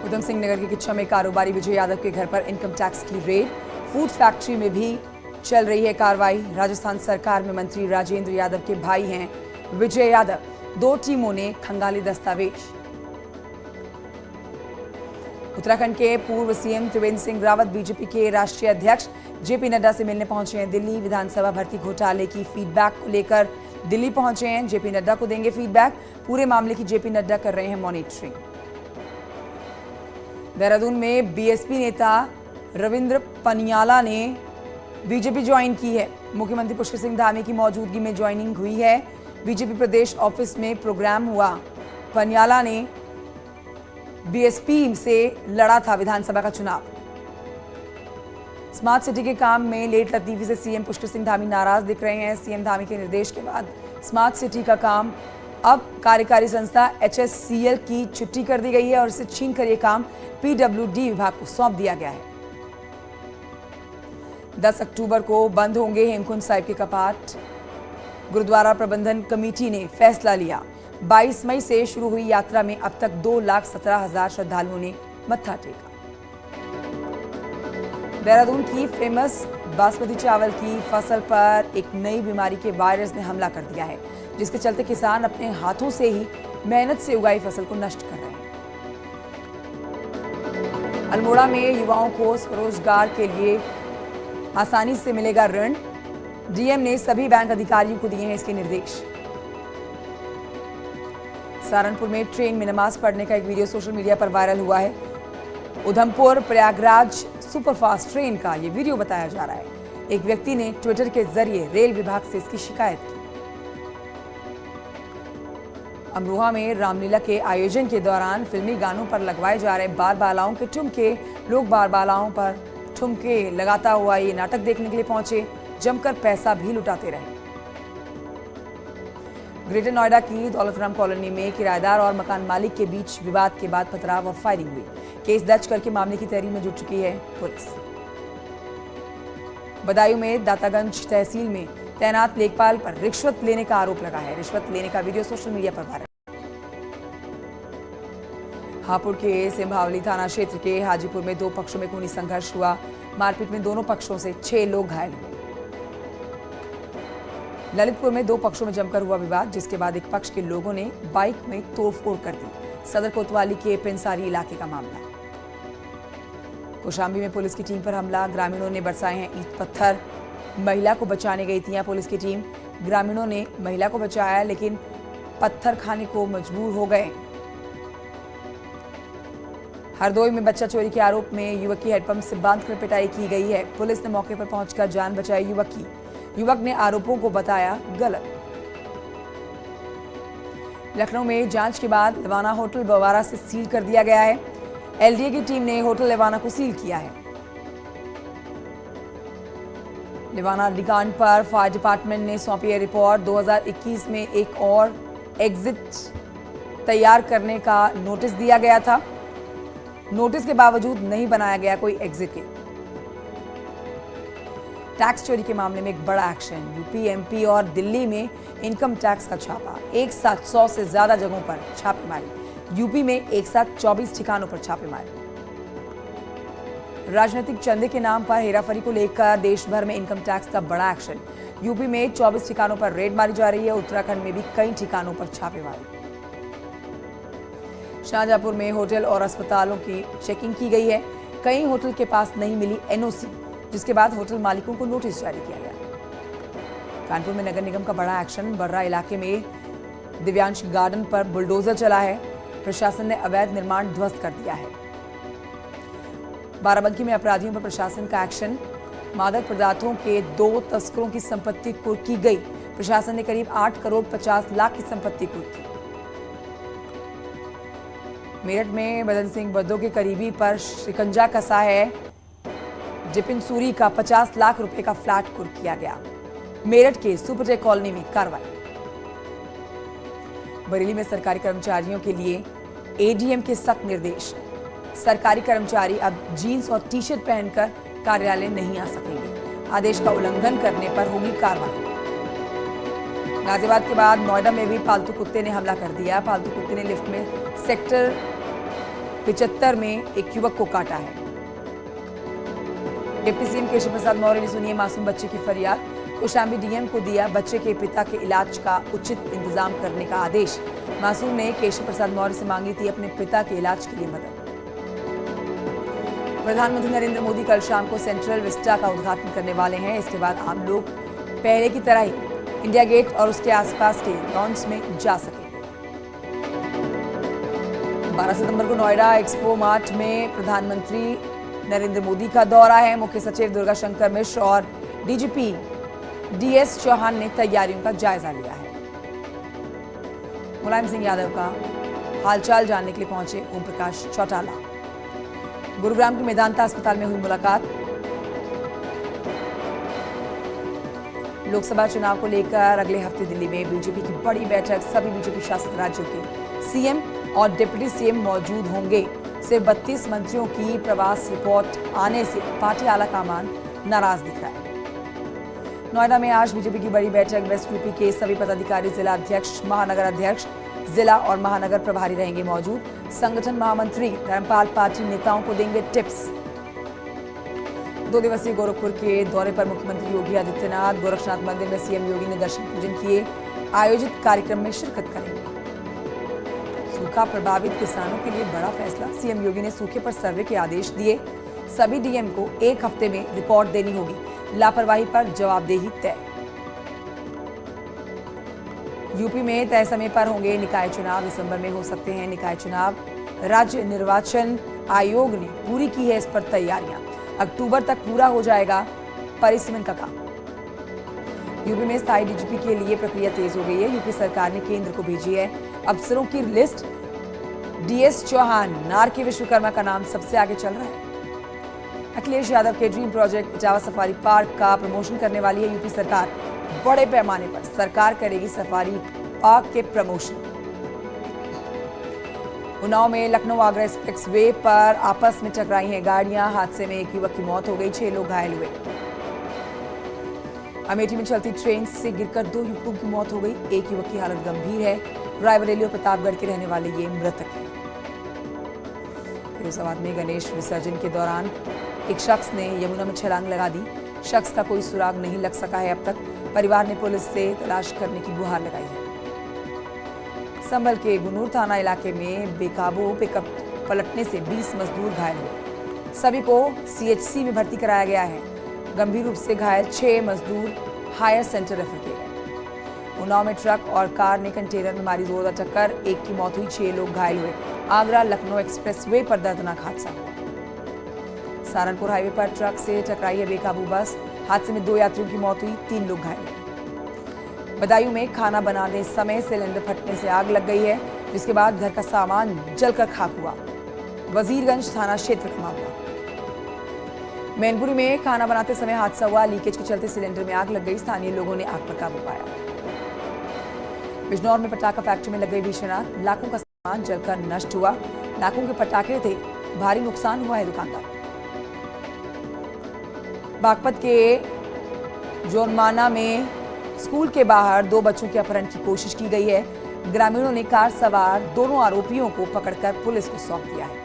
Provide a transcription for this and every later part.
उधम सिंह नगर के किच्छा में कारोबारी विजय यादव के घर पर इनकम टैक्स की रेड। फूड फैक्ट्री में भी चल रही है कार्रवाई। राजस्थान सरकार में मंत्री राजेंद्र यादव के भाई हैं विजय यादव। 2 टीमों ने खंगाले दस्तावेज। उत्तराखंड के पूर्व सीएम त्रिवेंद्र सिंह रावत बीजेपी के राष्ट्रीय अध्यक्ष जेपी नड्डा से मिलने पहुंचे हैं दिल्ली। विधानसभा भर्ती घोटाले की फीडबैक को लेकर दिल्ली पहुंचे हैं। जेपी नड्डा को देंगे फीडबैक। पूरे मामले की जेपी नड्डा कर रहे हैं मॉनिटरिंग। देहरादून में बीएसपी नेता रविंद्र पनियाला ने बीजेपी ज्वाइन की है। मुख्यमंत्री पुष्कर सिंह धामी की मौजूदगी में ज्वाइनिंग हुई है। बीजेपी प्रदेश ऑफिस में प्रोग्राम हुआ। पनियाला ने बीएसपी से लड़ा था विधानसभा का चुनाव। स्मार्ट सिटी के काम में लेट लतीफी से सीएम पुष्कर सिंह धामी नाराज दिख रहे हैं। सीएम धामी के निर्देश के बाद स्मार्ट सिटी का काम अब कार्यकारी संस्था HSCL की छुट्टी कर दी गई है और इसे छीनकर यह काम PWD विभाग को सौंप दिया गया है। 10 अक्टूबर को बंद होंगे हेमकुंड साहिब के कपाट। गुरुद्वारा प्रबंधन कमेटी ने फैसला लिया। 22 मई से शुरू हुई यात्रा में अब तक 2,17,000 श्रद्धालुओं ने मत्था टेका। देहरादून की फेमस बासमती चावल की फसल पर एक नई बीमारी के वायरस ने हमला कर दिया है, जिसके चलते किसान अपने हाथों से ही मेहनत से उगाई फसल को नष्ट कर रहे हैं। अल्मोड़ा में युवाओं को स्वरोजगार के लिए आसानी से मिलेगा ऋण। डीएम ने सभी बैंक अधिकारियों को दिए हैं इसके निर्देश। सहारनपुर में ट्रेन में नमाज पढ़ने का एक वीडियो सोशल मीडिया पर वायरल हुआ है। उधमपुर प्रयागराज सुपरफास्ट ट्रेन का ये वीडियो बताया जा रहा है। एक व्यक्ति ने ट्विटर के जरिए रेल विभाग से इसकी शिकायत की। अमरोहा में रामलीला के आयोजन के दौरान फिल्मी गानों पर लगवाए जा रहे बाल बालाओं के ठुमके, लोग बाल बालाओं पर ठुमके लगाता हुआ ये नाटक देखने के लिए पहुंचे। जमकर पैसा भी लुटाते रहे। ग्रेटर नोएडा की दौलतराम कॉलोनी में किराएदार और मकान मालिक के बीच विवाद के बाद पथराव और फायरिंग हुई। केस दर्ज करके मामले की तहरीर में जुट चुकी है पुलिस। बदायूं में दातागंज तहसील में तैनात लेखपाल पर रिश्वत लेने का आरोप लगा है। रिश्वत लेने का वीडियो सोशल मीडिया पर वायरल। हापुड़ के सिंभावली थाना क्षेत्र के हाजीपुर में 2 पक्षों में खूनी संघर्ष हुआ। मारपीट में दोनों पक्षों से 6 लोग घायल हुए। ललितपुर में 2 पक्षों में जमकर हुआ विवाद, जिसके बाद एक पक्ष के लोगों ने बाइक में तोड़फोड़ कर दी। सदर कोतवाली के पिंसारी इलाके का मामला। कौशाम्बी में पुलिस की टीम पर हमला। ग्रामीणों ने बरसाए हैं ईंट पत्थर। महिला को बचाने गई थी पुलिस की टीम। ग्रामीणों ने महिला को बचाया, लेकिन पत्थर खाने को मजबूर हो गए। हरदोई में बच्चा चोरी के आरोप में युवक की हेडपंप से बांधकर पिटाई की गई है। पुलिस ने मौके पर पहुंचकर जान बचाई युवक की। युवक ने आरोपों को बताया गलत। लखनऊ में जांच के बाद लेवाना होटल बवारा से सील कर दिया गया है। एलडीए की टीम ने होटल लेवाना को सील किया है। लेवाना अग्निकांड पर फायर डिपार्टमेंट ने सौंपी है रिपोर्ट। 2021 में एक और एग्जिट तैयार करने का नोटिस दिया गया था। नोटिस के बावजूद नहीं बनाया गया कोई एग्जिट गेट। टैक्स चोरी के मामले में एक बड़ा एक्शन। यूपी, एमपी और दिल्ली में इनकम टैक्स का छापा। एक साथ 100 से ज्यादा जगहों पर छापेमारी। यूपी में एक साथ 24 ठिकानों पर छापेमारी। राजनीतिक चंदे के नाम पर हेराफेरी को लेकर देश भर में इनकम टैक्स का बड़ा एक्शन। यूपी में 24 ठिकानों पर रेड मारी जा रही है। उत्तराखंड में भी कई ठिकानों पर छापेमारी। शाहजहांपुर में होटल और अस्पतालों की चेकिंग की गई है। कई होटल के पास नहीं मिली एनओसी, जिसके बाद होटल मालिकों को नोटिस जारी किया गया। कानपुर में नगर निगम का बड़ा एक्शन। बर्रा इलाके में दिव्यांश गार्डन पर बुलडोजर चला है। प्रशासन ने अवैध निर्माण ध्वस्त कर दिया है। बाराबंकी में अपराधियों पर प्रशासन का एक्शन। मादक पदार्थों के 2 तस्करों की संपत्ति कुर्क की गई। प्रशासन ने करीब 8 करोड़ 50 लाख की संपत्ति कुर्क की। मेरठ में मदन सिंह बद्दो के करीबी पर शिकंजा कसा है। जिपिन सूरी का 50 लाख रुपए का फ्लैट कुर्क किया गया। मेरठ के सुपरटेक कॉलोनी में कार्रवाई। बरेली में सरकारी कर्मचारियों के लिए एडीएम के सख्त निर्देश। सरकारी कर्मचारी अब जीन्स और टी-शर्ट पहनकर कार्यालय नहीं आ सकेंगे। आदेश का उल्लंघन करने पर होगी कार्रवाई। गाजियाबाद के बाद नोएडा में भी पालतू कुत्ते ने हमला कर दिया। पालतू कुत्ते ने लिफ्ट में सेक्टर 75 में एक युवक को काटा है। डिप्टी सीएम केशव प्रसाद मौर्य ने सुनी मासूम बच्चे की फरियाद। कौशाम्बी डीएम को दिया बच्चे के पिता के इलाज का उचित इंतजाम करने का आदेश। मासूम ने केशव प्रसाद मौर्य से मांगी थी अपने पिता के इलाज के लिए मदद। प्रधानमंत्री नरेंद्र मोदी कल शाम को सेंट्रल विस्टा का उद्घाटन करने वाले हैं। इसके बाद आम लोग पहले की तरह ही इंडिया गेट और उसके आसपास के लॉन्स में जा सकेंगे। 12 सितंबर को नोएडा एक्सपो मार्ट में प्रधानमंत्री नरेंद्र मोदी का दौरा है। मुख्य सचिव दुर्गा शंकर मिश्र और डीजीपी डीएस चौहान ने तैयारियों का जायजा लिया है। मुलायम सिंह यादव का हालचाल जानने के लिए पहुंचे ओम प्रकाश चौटाला। गुरुग्राम के मेदांता अस्पताल में हुई मुलाकात। लोकसभा चुनाव को लेकर अगले हफ्ते दिल्ली में बीजेपी की बड़ी बैठक। सभी बीजेपी शासित राज्यों के सीएम और डिप्टी सीएम मौजूद होंगे। सिर्फ 32 मंत्रियों की प्रवास रिपोर्ट आने से पार्टी आलाकमान नाराज दिख रहा है। नोएडा में आज बीजेपी की बड़ी बैठक। वेस्ट यूपी के सभी पदाधिकारी, जिला अध्यक्ष, महानगर अध्यक्ष, जिला और महानगर प्रभारी रहेंगे मौजूद। संगठन महामंत्री धर्मपाल पार्टी नेताओं को देंगे टिप्स। 2 दिवसीय गोरखपुर के दौरे पर मुख्यमंत्री योगी आदित्यनाथ गोरखनाथ मंदिर में सीएम योगी ने दर्शन पूजन किए। आयोजित कार्यक्रम में शिरकत करेंगे। सूखा प्रभावित किसानों के लिए बड़ा फैसला। सीएम योगी ने सूखे पर सर्वे के आदेश दिए। सभी डीएम को 1 हफ्ते में रिपोर्ट देनी होगी। लापरवाही पर जवाबदेही तय। यूपी में तय समय पर होंगे निकाय चुनाव। दिसंबर में हो सकते हैं निकाय चुनाव। राज्य निर्वाचन आयोग ने पूरी की है इस पर तैयारियां। अक्टूबर तक पूरा हो जाएगा परिसीमन का काम। यूपी में स्थायी डीजीपी के लिए प्रक्रिया तेज हो गई है। यूपी सरकार ने केंद्र को भेजी है अफसरों की लिस्ट। डीएस चौहान, नार के विश्वकर्मा का नाम सबसे आगे चल रहा है। अखिलेश यादव के dream project Etawah safari park का प्रमोशन करने वाली है यूपी सरकार। बड़े पैमाने पर सरकार करेगी सफारी पार्क के प्रमोशन। उन्नाव में लखनऊ आगरा एक्सप्रेस वे पर आपस में टकराई हैं गाड़ियां। हादसे में एक युवक की मौत हो गई, 6 लोग घायल हुए। अमेठी में चलती ट्रेन से गिरकर 2 युवकों की मौत हो गई। एक युवक की हालत गंभीर है। रायबरेली और प्रतापगढ़ के रहने वाले ये मृतक हैं। फिरोजाबाद में गणेश विसर्जन के दौरान एक शख्स ने यमुना में छलांग लगा दी। शख्स का कोई सुराग नहीं लग सका है अब तक। परिवार ने पुलिस से तलाश करने की गुहार लगाई है। संभल के गुनूर थाना इलाके में बेकाबू पिकअप पलटने से 20 मजदूर घायल हुए। सभी को सीएचसी में भर्ती कराया गया है। गंभीर रूप से घायल 6 मजदूर हायर सेंटर रेफर किए गए। उन्नाव में ट्रक और कार ने कंटेनर में मारी जोरदार टक्कर। एक की मौत हुई, 6 लोग घायल हुए। आगरा लखनऊ एक्सप्रेसवे पर दर्दनाक हादसा हुआ। सहारनपुर हाईवे पर ट्रक से टकराई है बेकाबू बस। हादसे में 2 यात्रियों की मौत हुई, 3 लोग घायल हुए। बदायूं में खाना बनाने समय सिलेंडर फटने से आग लग गई है, जिसके बाद घर का सामान जलकर खाक हुआ। वजीरगंज थाना क्षेत्र का मामला। मैनपुरी में खाना बनाते समय हादसा हुआ। लीकेज के चलते सिलेंडर में आग लग गई। स्थानीय लोगों ने आग पर काबू पाया। बिजनौर में पटाखा फैक्ट्री में लग गई भीषण आग। लाखों का सामान जलकर नष्ट हुआ। लाखों के पटाखे थे, भारी नुकसान हुआ है दुकानदार। बागपत के जोनमाना में स्कूल के बाहर 2 बच्चों के अपहरण की कोशिश की गई है। ग्रामीणों ने कार सवार दोनों आरोपियों को पकड़कर पुलिस को सौंप दिया है।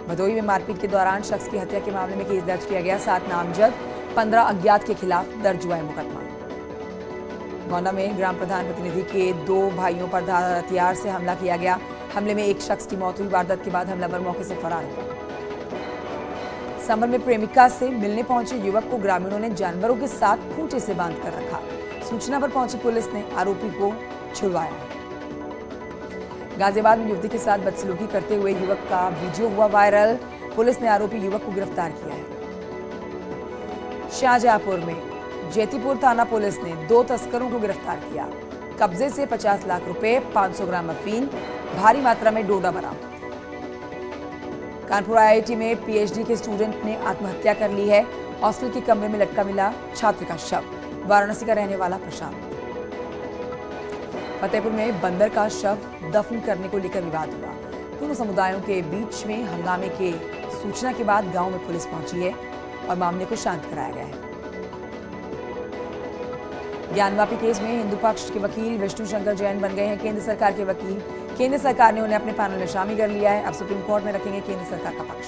भदोही में मारपीट के दौरान शख्स की हत्या के मामले में केस दर्ज किया गया। 7 नामजद, 15 अज्ञात के खिलाफ दर्ज हुआ है मुकदमा। गोंडा में ग्राम प्रधान प्रतिनिधि के 2 भाइयों पर धार हथियार से हमला किया गया। हमले में एक शख्स की मौत हुई। वारदात के बाद हमलावर मौके से फरार हुआ। संभल में प्रेमिका से मिलने पहुंचे युवक को ग्रामीणों ने जानवरों के साथ खूंटे से बांधकर रखा। सूचना पर पहुंची पुलिस ने आरोपी को छुड़वाया है। गाजियाबाद में युवती के साथ बदसलूकी करते हुए युवक का वीडियो हुआ वायरल। पुलिस ने आरोपी युवक को गिरफ्तार किया है। शाहजहांपुर में जेतीपुर थाना पुलिस ने 2 तस्करों को गिरफ्तार किया। कब्जे से 50 लाख रुपए, 500 ग्राम अफीम, भारी मात्रा में डोडा बरामद। कानपुर आईआईटी में पीएचडी के स्टूडेंट ने आत्महत्या कर ली है। हॉस्टल के कमरे में लटका मिला छात्र का शव। वाराणसी का रहने वाला प्रशांत। फतेहपुर में बंदर का शव दफन करने को लेकर विवाद हुआ। दोनों समुदायों के बीच में हंगामे के सूचना के बाद गांव में पुलिस पहुंची है और मामले को शांत कराया गया है। ज्ञानवापी केस में हिंदू पक्ष के वकील विष्णु शंकर जैन बन गए हैं केंद्र सरकार के वकील। केंद्र सरकार ने उन्हें अपने पैनल में शामिल कर लिया है। अब सुप्रीम कोर्ट में रखेंगे केंद्र सरकार का पक्ष।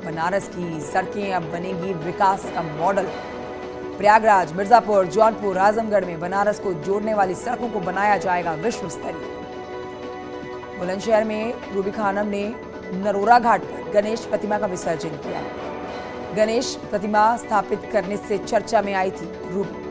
बनारस की सड़कें अब बनेंगी विकास का मॉडल। प्रयागराज, मिर्जापुर, जौनपुर, आजमगढ़ में बनारस को जोड़ने वाली सड़कों को बनाया जाएगा विश्व स्तरीय। बुलंदशहर में रूबी खानम ने नरोरा घाट पर गणेश प्रतिमा का विसर्जन किया है। गणेश प्रतिमा स्थापित करने से चर्चा में आई थी रूबी।